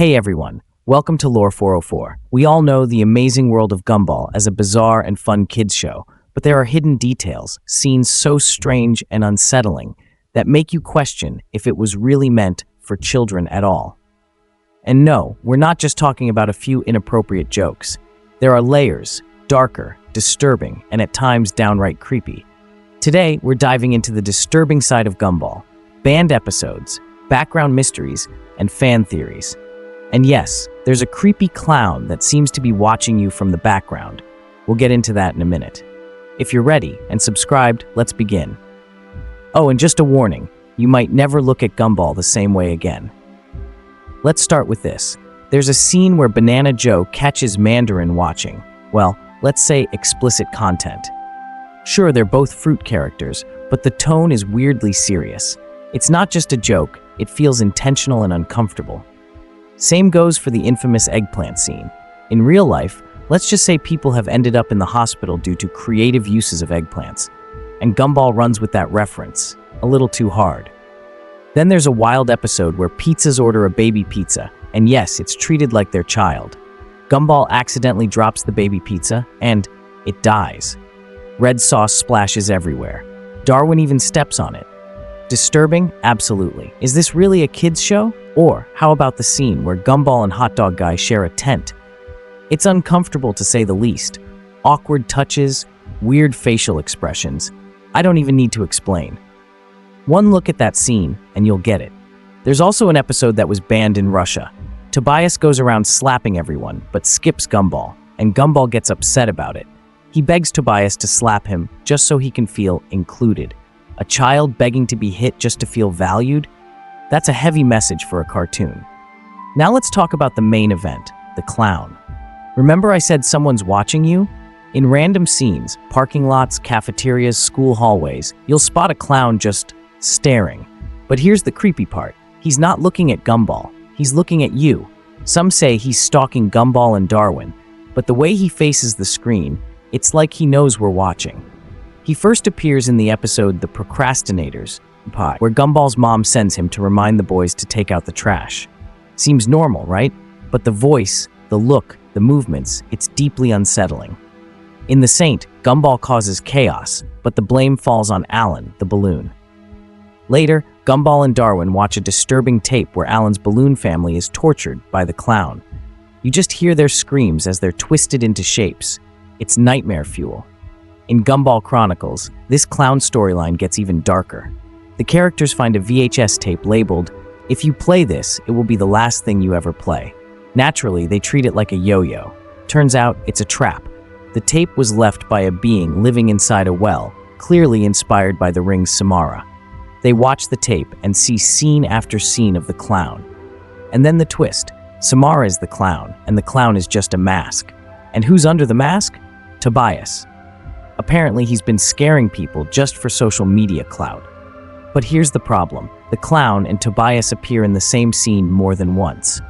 Hey everyone, welcome to Lore 404. We all know the Amazing World of Gumball as a bizarre and fun kids show, but there are hidden details, scenes so strange and unsettling, that make you question if it was really meant for children at all. And no, we're not just talking about a few inappropriate jokes. There are layers, darker, disturbing, and at times downright creepy. Today, we're diving into the disturbing side of Gumball, banned episodes, background mysteries, and fan theories. And yes, there's a creepy clown that seems to be watching you from the background. We'll get into that in a minute. If you're ready and subscribed, let's begin. Oh, and just a warning, you might never look at Gumball the same way again. Let's start with this. There's a scene where Banana Joe catches Mandarin watching, well, let's say explicit content. Sure, they're both fruit characters, but the tone is weirdly serious. It's not just a joke, it feels intentional and uncomfortable. Same goes for the infamous eggplant scene. In real life, let's just say people have ended up in the hospital due to creative uses of eggplants, and Gumball runs with that reference, a little too hard. Then there's a wild episode where pizzas order a baby pizza, and yes, it's treated like their child. Gumball accidentally drops the baby pizza, and it dies. Red sauce splashes everywhere. Darwin even steps on it. Disturbing? Absolutely. Is this really a kids' show? Or how about the scene where Gumball and Hot Dog Guy share a tent? It's uncomfortable to say the least. Awkward touches, weird facial expressions. I don't even need to explain. One look at that scene and you'll get it. There's also an episode that was banned in Russia. Tobias goes around slapping everyone, but skips Gumball, and Gumball gets upset about it. He begs Tobias to slap him just so he can feel included. A child begging to be hit just to feel valued? That's a heavy message for a cartoon. Now let's talk about the main event, the clown. Remember I said someone's watching you? In random scenes, parking lots, cafeterias, school hallways, you'll spot a clown just staring. But here's the creepy part. He's not looking at Gumball. He's looking at you. Some say he's stalking Gumball and Darwin, but the way he faces the screen, it's like he knows we're watching. He first appears in the episode The Procrastinators, where Gumball's mom sends him to remind the boys to take out the trash. Seems normal, right? But the voice, the look, the movements, it's deeply unsettling. In The Saint, Gumball causes chaos, but the blame falls on Alan, the balloon. Later, Gumball and Darwin watch a disturbing tape where Alan's balloon family is tortured by the clown. You just hear their screams as they're twisted into shapes. It's nightmare fuel. In Gumball Chronicles, this clown storyline gets even darker. The characters find a VHS tape labeled, "If you play this, it will be the last thing you ever play." Naturally, they treat it like a yo-yo. Turns out, it's a trap. The tape was left by a being living inside a well, clearly inspired by The Ring's Samara. They watch the tape and see scene after scene of the clown. And then the twist. Samara is the clown, and the clown is just a mask. And who's under the mask? Tobias. Apparently, he's been scaring people just for social media clout. But here's the problem. The clown and Tobias appear in the same scene more than once.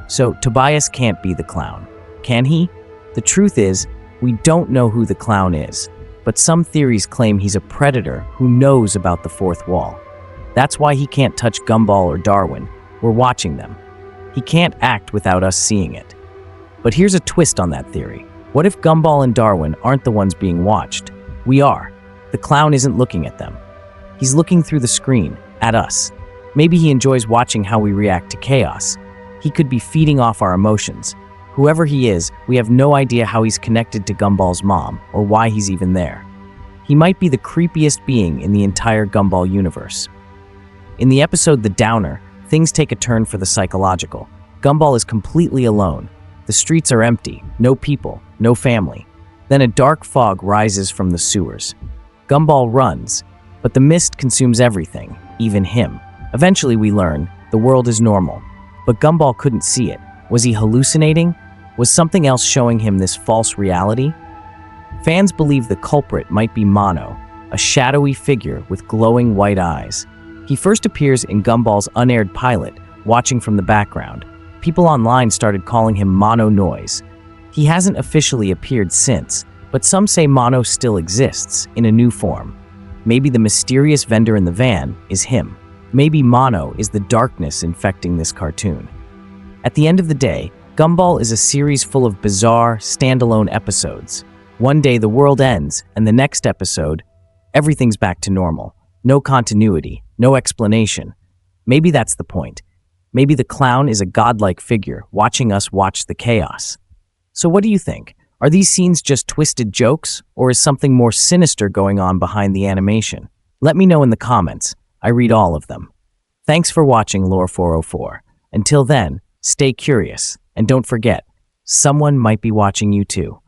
So Tobias can't be the clown. Can he? The truth is, we don't know who the clown is, but some theories claim he's a predator who knows about the fourth wall. That's why he can't touch Gumball or Darwin. We're watching them. He can't act without us seeing it. But here's a twist on that theory. What if Gumball and Darwin aren't the ones being watched? We are. The clown isn't looking at them. He's looking through the screen, at us. Maybe he enjoys watching how we react to chaos. He could be feeding off our emotions. Whoever he is, we have no idea how he's connected to Gumball's mom, or why he's even there. He might be the creepiest being in the entire Gumball universe. In the episode The Downer, things take a turn for the psychological. Gumball is completely alone. The streets are empty, no people, no family. Then a dark fog rises from the sewers. Gumball runs, but the mist consumes everything, even him. Eventually we learn the world is normal, but Gumball couldn't see it. Was he hallucinating? Was something else showing him this false reality? Fans believe the culprit might be Mono, a shadowy figure with glowing white eyes. He first appears in Gumball's unaired pilot, watching from the background. People online started calling him Mono Noise. He hasn't officially appeared since, but some say Mono still exists, in a new form. Maybe the mysterious vendor in the van is him. Maybe Mono is the darkness infecting this cartoon. At the end of the day, Gumball is a series full of bizarre, standalone episodes. One day the world ends, and the next episode, everything's back to normal. No continuity, no explanation. Maybe that's the point. Maybe the clown is a godlike figure, watching us watch the chaos. So what do you think? Are these scenes just twisted jokes, or is something more sinister going on behind the animation? Let me know in the comments. I read all of them. Thanks for watching Lore 404. Until then, stay curious, and don't forget, someone might be watching you too.